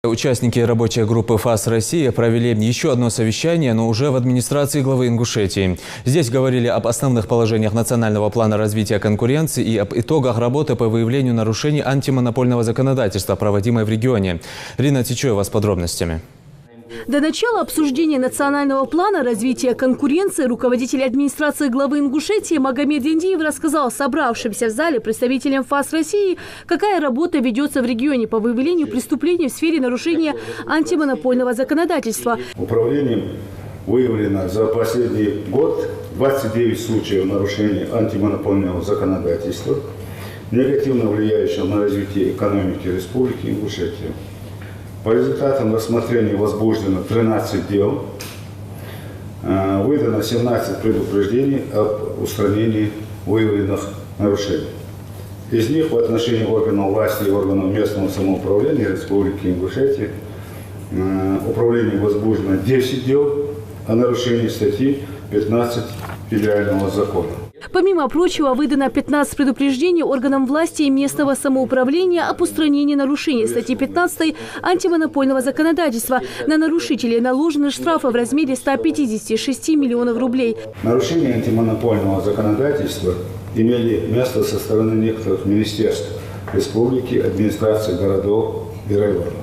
Участники рабочей группы ФАС России провели еще одно совещание, но уже в администрации главы Ингушетии. Здесь говорили об основных положениях национального плана развития конкуренции и об итогах работы по выявлению нарушений антимонопольного законодательства, проводимой в регионе. Рина Тичоева с подробностями. До начала обсуждения национального плана развития конкуренции руководитель администрации главы Ингушетии Магомед Индиев рассказал собравшимся в зале представителям ФАС России, какая работа ведется в регионе по выявлению преступлений в сфере нарушения антимонопольного законодательства. Управлением выявлено за последний год 29 случаев нарушений антимонопольного законодательства, негативно влияющего на развитие экономики Республики Ингушетия. По результатам рассмотрения возбуждено 13 дел, выдано 17 предупреждений об устранении выявленных нарушений. Из них в отношении органов власти и органов местного самоуправления Республики Ингушетия управлением возбуждено 10 дел о нарушении статьи 15 федерального закона. Помимо прочего, выдано 15 предупреждений органам власти и местного самоуправления об устранении нарушений статьи 15 антимонопольного законодательства. На нарушителей наложены штрафы в размере 156 миллионов рублей. Нарушения антимонопольного законодательства имели место со стороны некоторых министерств республики, администрации городов и районов.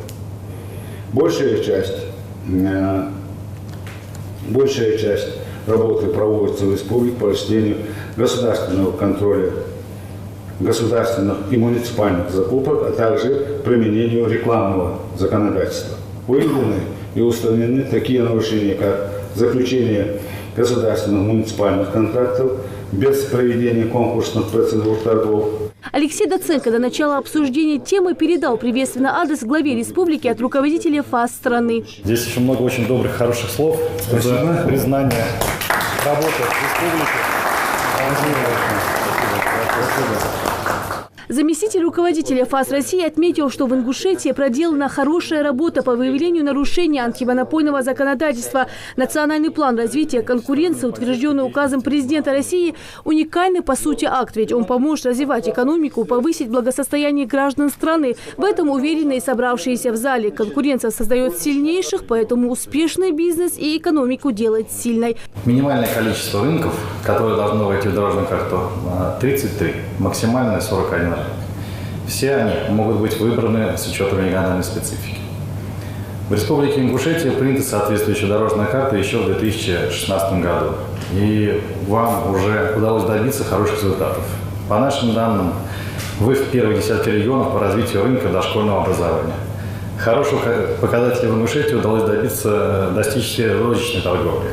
Большая часть работы проводится в республике по осуществлению государственного контроля государственных и муниципальных закупок, а также применению рекламного законодательства. Выявлены и устранены такие нарушения, как заключение государственных муниципальных контрактов без проведения конкурсных процедур торгов. Алексей Доценко до начала обсуждения темы передал приветственный адрес главе республики от руководителя ФАС страны. Здесь еще много очень добрых, хороших слов. За признание работы республики. Заместитель руководителя ФАС России отметил, что в Ингушетии проделана хорошая работа по выявлению нарушений антимонопольного законодательства. Национальный план развития конкуренции, утвержденный указом президента России, уникальный по сути акт, ведь он поможет развивать экономику, повысить благосостояние граждан страны. В этом уверены и собравшиеся в зале. Конкуренция создает сильнейших, поэтому успешный бизнес и экономику делает сильной. Минимальное количество рынков, которые должны войти в дорожную карту, 33, максимальное 41 рынок. Все они могут быть выбраны с учетом региональной специфики. В Республике Ингушетия принята соответствующая дорожная карта еще в 2016 году. И вам уже удалось добиться хороших результатов. По нашим данным, вы в первой десятке регионов по развитию рынка дошкольного образования. Хороших показателей в Ингушетии удалось достичь розничной торговли.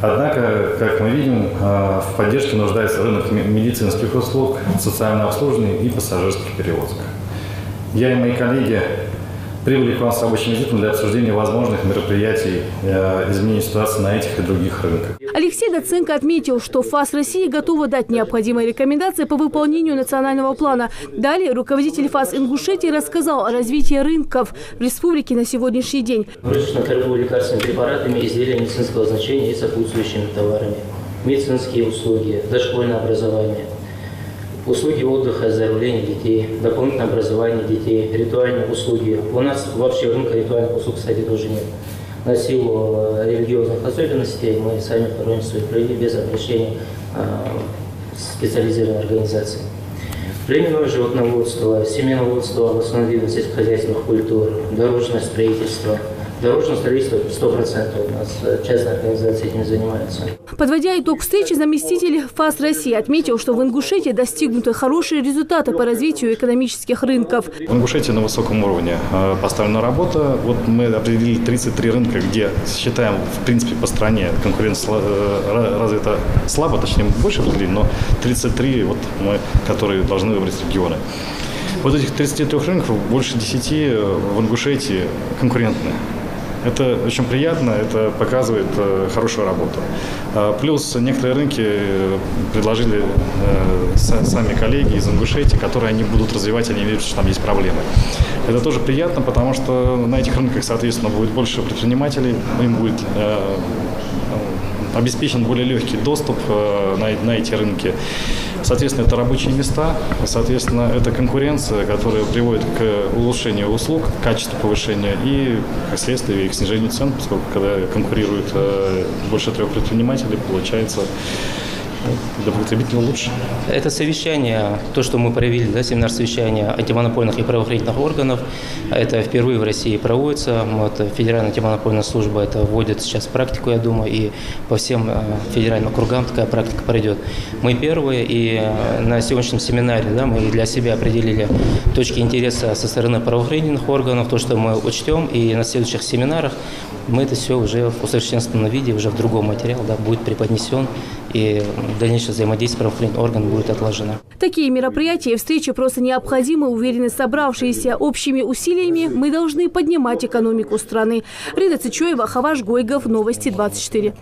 Однако, как мы видим, в поддержке нуждается рынок медицинских услуг, социального обслуживания и пассажирских перевозок. Я и мои коллеги прибыли к вам с рабочим визитом для обсуждения возможных мероприятий изменения ситуации на этих и других рынках. Алексей Доценко отметил, что ФАС России готова дать необходимые рекомендации по выполнению национального плана. Далее руководитель ФАС Ингушетии рассказал о развитии рынков в республике на сегодняшний день. Розничную торговлю лекарственными препаратами, изделиями медицинского значения и сопутствующими товарами, медицинские услуги, дошкольное образование, услуги отдыха, оздоровления детей, дополнительное образование детей, ритуальные услуги. У нас вообще рынка ритуальных услуг, кстати, тоже нет. На силу религиозных особенностей мы сами хороним свои крови без обращения специализированной организации. Племенное животноводство, семеноводство, основные виды сельскохозяйственных культур, дорожное строительство. Дорожное строительство 100% у нас частная организация этим занимается. Подводя итог встречи, заместитель ФАС России отметил, что в Ингушетии достигнуты хорошие результаты по развитию экономических рынков. В Ингушетии на высоком уровне поставлена работа. Вот мы определили 33 рынка, где считаем, в принципе, по стране конкуренция развита слабо, точнее, больше определили, но 33, вот мы, которые должны выбрать регионы. Вот этих 33 рынков больше 10 в Ингушетии конкурентные. Это очень приятно, это показывает хорошую работу. Плюс некоторые рынки предложили сами коллеги из Ингушетии, которые они будут развивать, они видят, что там есть проблемы. Это тоже приятно, потому что на этих рынках, соответственно, будет больше предпринимателей, им будет обеспечен более легкий доступ на эти рынки. Соответственно, это рабочие места, соответственно, это конкуренция, которая приводит к улучшению услуг, качеству повышения и, как следствие, к снижению цен, поскольку когда конкурирует больше 3 предпринимателей, получается для потребителя лучше. Это совещание, то, что мы провели, да, семинар совещания антимонопольных и правоохранительных органов, это впервые в России проводится. Вот, Федеральная антимонопольная служба это вводит сейчас в практику, я думаю, и по всем федеральным округам такая практика пройдет. Мы первые, и на сегодняшнем семинаре, да, мы для себя определили точки интереса со стороны правоохранительных органов, то, что мы учтем, и на следующих семинарах мы это все уже в усовершенствованном виде, уже в другом материале, да, будет преподнесен, и дальнейшее взаимодействие правоохранительных органов будет отложено. Такие мероприятия и встречи просто необходимы, уверены собравшиеся. Общими усилиями мы должны поднимать экономику страны. Рида Цичоева, Хаваш Гойгов, Новости 24.